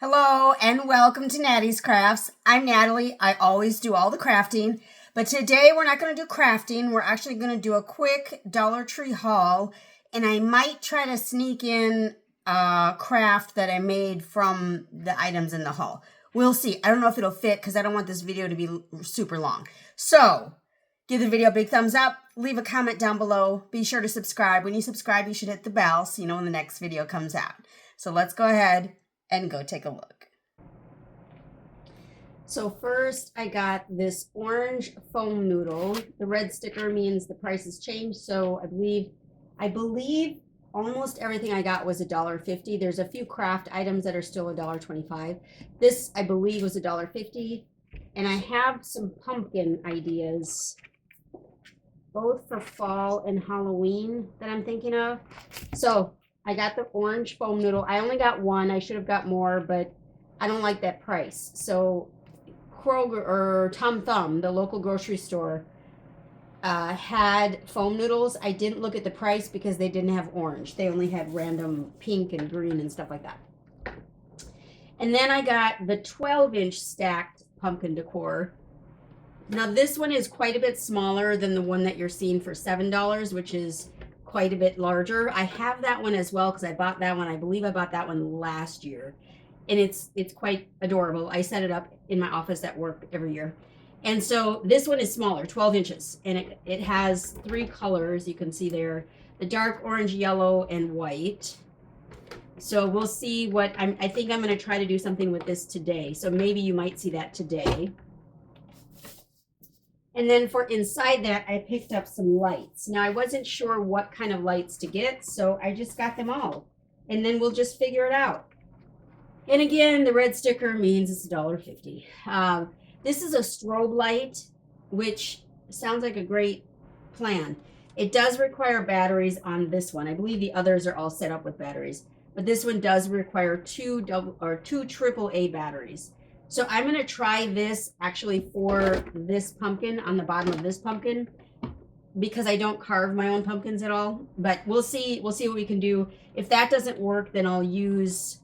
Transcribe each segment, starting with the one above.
Hello and welcome to Natty's Crafts. I'm Natalie. I always do all the crafting, but today we're not going to do crafting. We're actually going to do a quick Dollar Tree haul, and I might try to sneak in a craft that I made from the items in the haul. We'll see. I don't know if it'll fit because I don't want this video to be super long. So give the video a big thumbs up. Leave a comment down below. Be sure to subscribe. When you subscribe, you should hit the bell so you know when the next video comes out. So let's go ahead and go take a look. So first I got this orange foam noodle. The red sticker means the price has changed, so I believe almost everything I got was $1.50. There's a few craft items that are still $1.25. This I believe was $1.50, and I have some pumpkin ideas both for fall and Halloween that I'm thinking of. So I got the orange foam noodle. I only got one. I should have got more, but I don't like that price. So Kroger or Tom Thumb, the local grocery store, had foam noodles. I didn't look at the price because they didn't have orange. They only had random pink and green and stuff like that. And then I got the 12-inch stacked pumpkin decor. Now this one is quite a bit smaller than the one that you're seeing for $7, which is quite a bit larger. I have that one as well because I bought that one. I believe I bought that one last year, and it's quite adorable. I set it up in my office at work every year. And so this one is smaller, 12 inches, and it has 3 colors. You can see there, the dark orange, yellow, and white. So we'll see what I think I'm going to try to do something with this today. So maybe you might see that today. And then for inside that, I picked up some lights. Now, I wasn't sure what kind of lights to get, so I just got them all. And then we'll just figure it out. And again, the red sticker means it's $1.50. This is a strobe light, which sounds like a great plan. It does require batteries on this one. I believe the others are all set up with batteries. But this one does require two AAA batteries. So I'm going to try this actually for this pumpkin, on the bottom of this pumpkin, because I don't carve my own pumpkins at all. But we'll see what we can do. If that doesn't work, then I'll use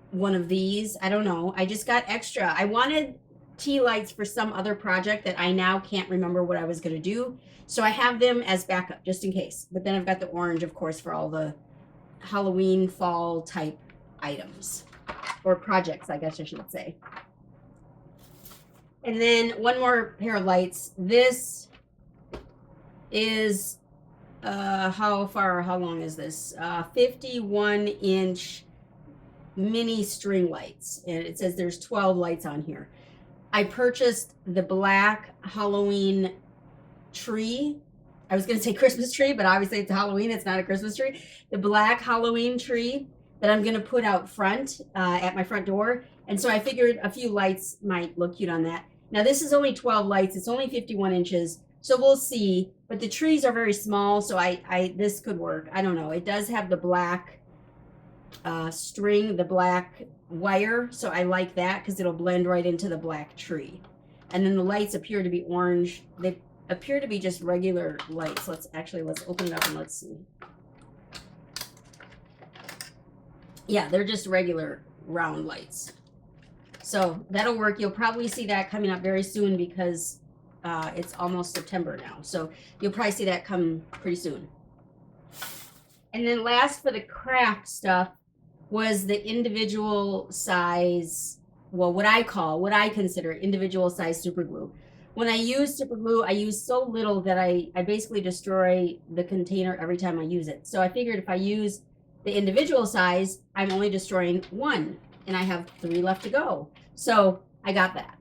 one of these. I don't know. I just got extra. I wanted tea lights for some other project that I now can't remember what I was going to do. So I have them as backup just in case. But then I've got the orange, of course, for all the Halloween fall type items, or projects, I guess I should say. And then one more pair of lights. This is how long is this? 51-inch mini string lights, and it says there's 12 lights on here. I purchased the black Halloween tree. I was going to say Christmas tree, but obviously it's Halloween. It's not a Christmas tree. The black Halloween tree that I'm going to put out front at my front door. And so I figured a few lights might look cute on that. Now this is only 12 lights. It's only 51 inches. So we'll see. But the trees are very small, so this could work. I don't know. It does have the black string, the black wire. So I like that because it'll blend right into the black tree. And then the lights appear to be orange. They appear to be just regular lights. Let's open it up and let's see. Yeah, they're just regular round lights. So that'll work. You'll probably see that coming up very soon because it's almost September now. So you'll probably see that come pretty soon. And then last for the craft stuff was the individual size, well, what I consider individual size super glue. When I use super glue, I use so little that I basically destroy the container every time I use it. So I figured if I use the individual size, I'm only destroying 1, and I have 3 left to go. So I got that.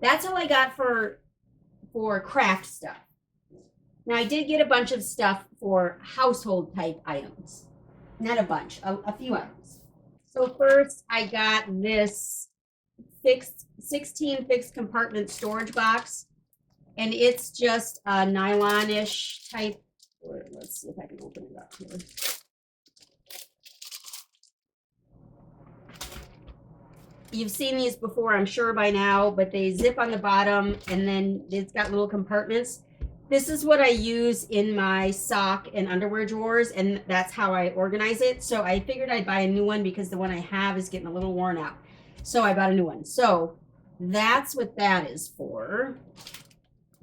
That's all I got for craft stuff. Now I did get a bunch of stuff for household type items. Not a bunch, a few items. So first I got this 16 fixed compartment storage box, and it's just a nylon-ish type. Let's see if I can open it up here. You've seen these before, I'm sure by now, but they zip on the bottom, and then it's got little compartments. This is what I use in my sock and underwear drawers, and that's how I organize it. So I figured I'd buy a new one because the one I have is getting a little worn out. So I bought a new one. So that's what that is for.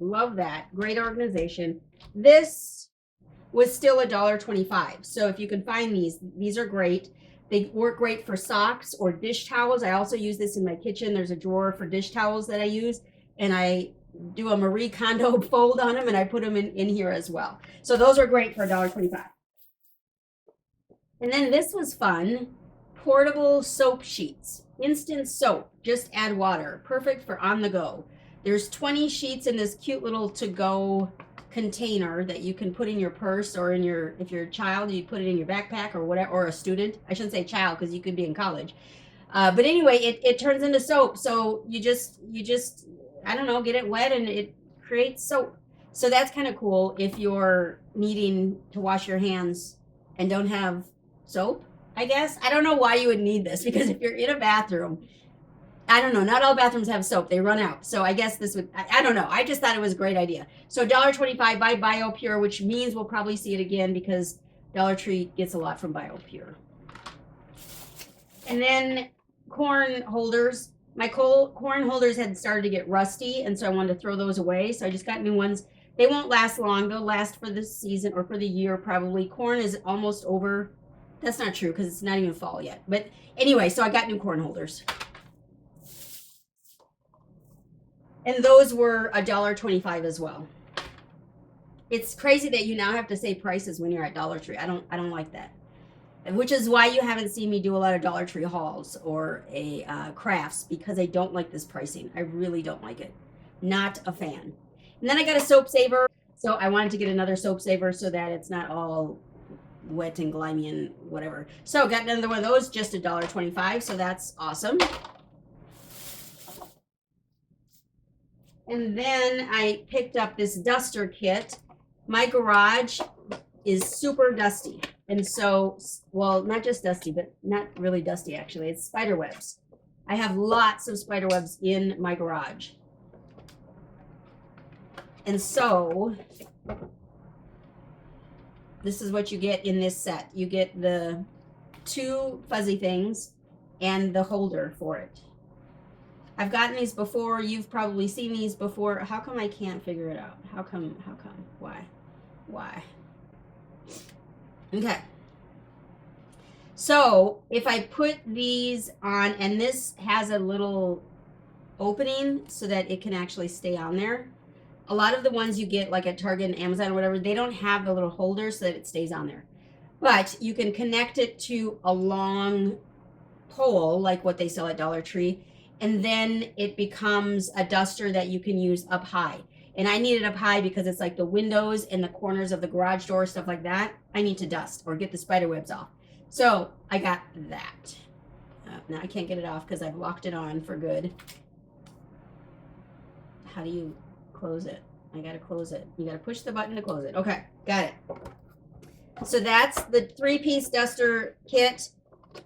Love that. Great organization. This was still $1.25. So if you can find these are great. They work great for socks or dish towels. I also use this in my kitchen. There's a drawer for dish towels that I use, and I do a Marie Kondo fold on them, and I put them in here as well. So those are great for $1.25. And then this was fun. Portable soap sheets. Instant soap. Just add water. Perfect for on the go. There's 20 sheets in this cute little to-go container that you can put in your purse, or in your, if you're a child, you put it in your backpack or whatever, or a student. I shouldn't say child because you could be in college. But anyway, it turns into soap. So you just, I don't know, get it wet and it creates soap. So that's kind of cool if you're needing to wash your hands and don't have soap, I guess. I don't know why you would need this, because if you're in a bathroom, I don't know, not all bathrooms have soap. They run out. So I guess this would, I don't know. I just thought it was a great idea. So $1.25 by BioPure, which means we'll probably see it again because Dollar Tree gets a lot from BioPure. And then corn holders. My corn holders had started to get rusty, and so I wanted to throw those away. So I just got new ones. They won't last long. They'll last for this season or for the year probably. Corn is almost over. That's not true because it's not even fall yet. But anyway, so I got new corn holders. And those were $1.25 as well. It's crazy that you now have to say prices when you're at Dollar Tree. I don't like that. Which is why you haven't seen me do a lot of Dollar Tree hauls or crafts, because I don't like this pricing. I really don't like it. Not a fan. And then I got a soap saver. So I wanted to get another soap saver so that it's not all wet and grimy and whatever. So got another one of those, just $1.25. So that's awesome. And then I picked up this duster kit. My garage is super dusty. And so, well, not just dusty, but not really dusty actually. It's spider webs. I have lots of spider webs in my garage. And so, this is what you get in this set. You get the 2 fuzzy things and the holder for it. I've gotten these before. You've probably seen these before. How come I can't figure it out? How come? Why? Okay. So if I put these on, and this has a little opening so that it can actually stay on there. A lot of the ones you get like at Target and Amazon or whatever, they don't have the little holder so that it stays on there. But you can connect it to a long pole like what they sell at Dollar Tree, and then it becomes a duster that you can use up high. And I need it up high because it's like the windows and the corners of the garage door, stuff like that. I need to dust or get the spider webs off. So I got that. Now I can't get it off because I've locked it on for good. How do you close it? I gotta close it. You gotta push the button to close it. Okay, got it. So that's the 3-piece duster kit.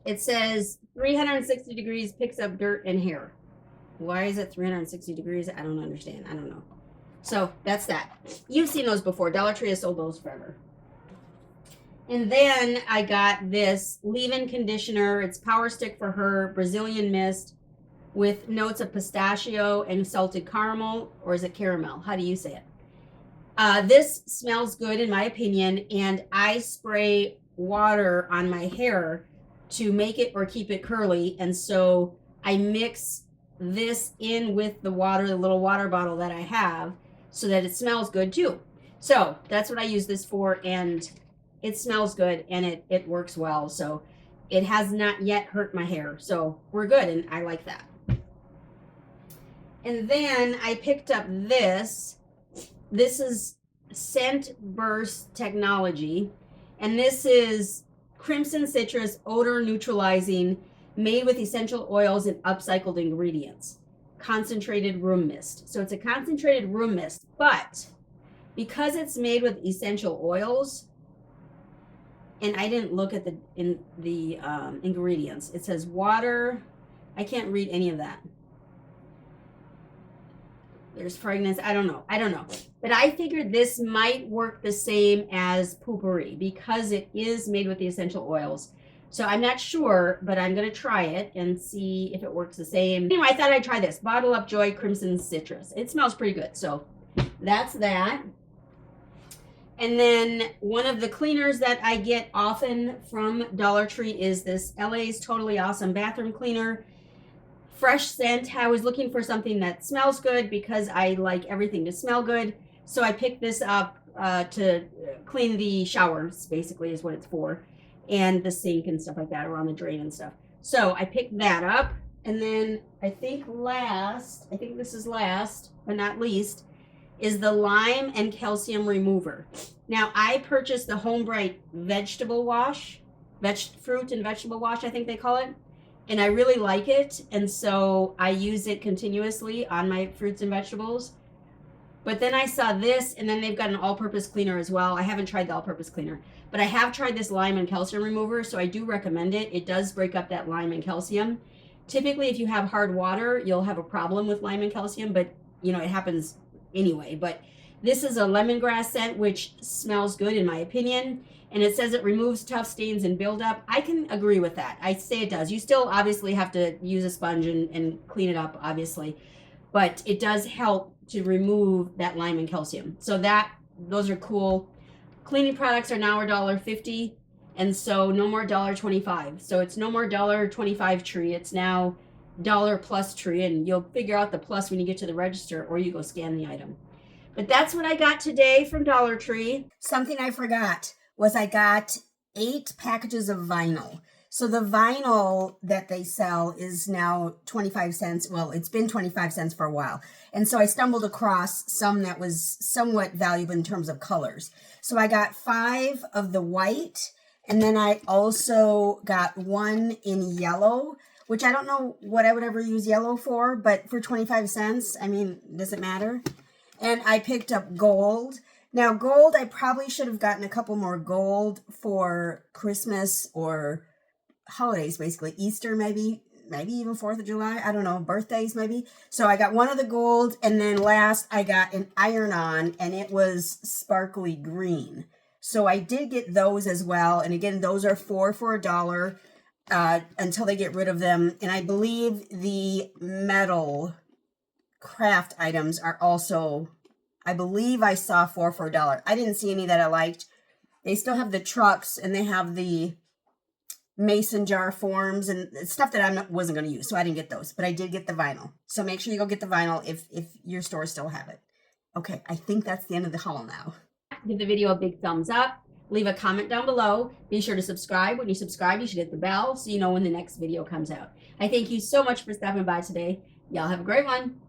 It says 360 degrees picks up dirt and hair. Why is it 360 degrees? I don't understand. I don't know. So that's that. You've seen those before. Dollar Tree has sold those forever. And then I got this leave-in conditioner. It's Power Stick for Her Brazilian Mist with notes of pistachio and salted caramel, or is it caramel? How do you say it? This smells good in my opinion, and I spray water on my hair to make it or keep it curly, and so I mix this in with the water, the little water bottle that I have, so that it smells good too. So that's what I use this for, and it smells good and it works well. So it has not yet hurt my hair, so we're good, and I like that. And then I picked up this. This is Scent Burst Technology, and this is Crimson Citrus Odor Neutralizing, made with essential oils and upcycled ingredients. Concentrated room mist. So it's a concentrated room mist, but because it's made with essential oils, and I didn't look at the ingredients. It says water. I can't read any of that. There's fragrance. I don't know. But I figured this might work the same as Poopery because it is made with the essential oils. So I'm not sure, but I'm going to try it and see if it works the same. Anyway, I thought I'd try this. Bottle Up Joy Crimson Citrus. It smells pretty good. So that's that. And then one of the cleaners that I get often from Dollar Tree is this LA's Totally Awesome Bathroom Cleaner. Fresh scent. I was looking for something that smells good because I like everything to smell good. So I picked this up to clean the showers, basically is what it's for. And the sink and stuff like that around the drain and stuff. So I picked that up. And then I think this is last but not least, is the lime and calcium remover. Now I purchased the Home Bright vegetable wash, fruit and vegetable wash, I think they call it. And I really like it. And so I use it continuously on my fruits and vegetables. But then I saw this, and then they've got an all-purpose cleaner as well. I haven't tried the all-purpose cleaner, but I have tried this lime and calcium remover, so I do recommend it. It does break up that lime and calcium. Typically, if you have hard water, you'll have a problem with lime and calcium, but you know, it happens anyway. But this is a lemongrass scent, which smells good in my opinion. And it says it removes tough stains and buildup. I can agree with that. I say it does. You still obviously have to use a sponge and clean it up, obviously. But it does help to remove that lime and calcium. So those are cool. Cleaning products are now $1.50. And so no more $1.25. So it's no more $1.25 tree. It's now $1+ tree. And you'll figure out the plus when you get to the register or you go scan the item. But that's what I got today from Dollar Tree. Something I forgot was I got 8 packages of vinyl. So the vinyl that they sell is now 25 cents. Well, it's been 25 cents for a while. And so I stumbled across some that was somewhat valuable in terms of colors. So I got 5 of the white, and then I also got 1 in yellow, which I don't know what I would ever use yellow for, but for 25 cents, I mean, does it matter? And I picked up gold. Now, gold, I probably should have gotten a couple more gold for Christmas or holidays, basically. Easter, maybe even 4th of July. I don't know, birthdays, maybe. So I got 1 of the gold, and then last I got an iron-on, and it was sparkly green. So I did get those as well. And again, those are 4 for $1 until they get rid of them. And I believe the metal craft items are also, I believe I saw 4 for $1. I didn't see any that I liked. They still have the trucks, and they have the mason jar forms and stuff that I wasn't going to use. So I didn't get those, but I did get the vinyl. So make sure you go get the vinyl if your stores still have it. Okay, I think that's the end of the haul now. Give the video a big thumbs up. Leave a comment down below. Be sure to subscribe. When you subscribe, you should hit the bell so you know when the next video comes out. I thank you so much for stopping by today. Y'all have a great one.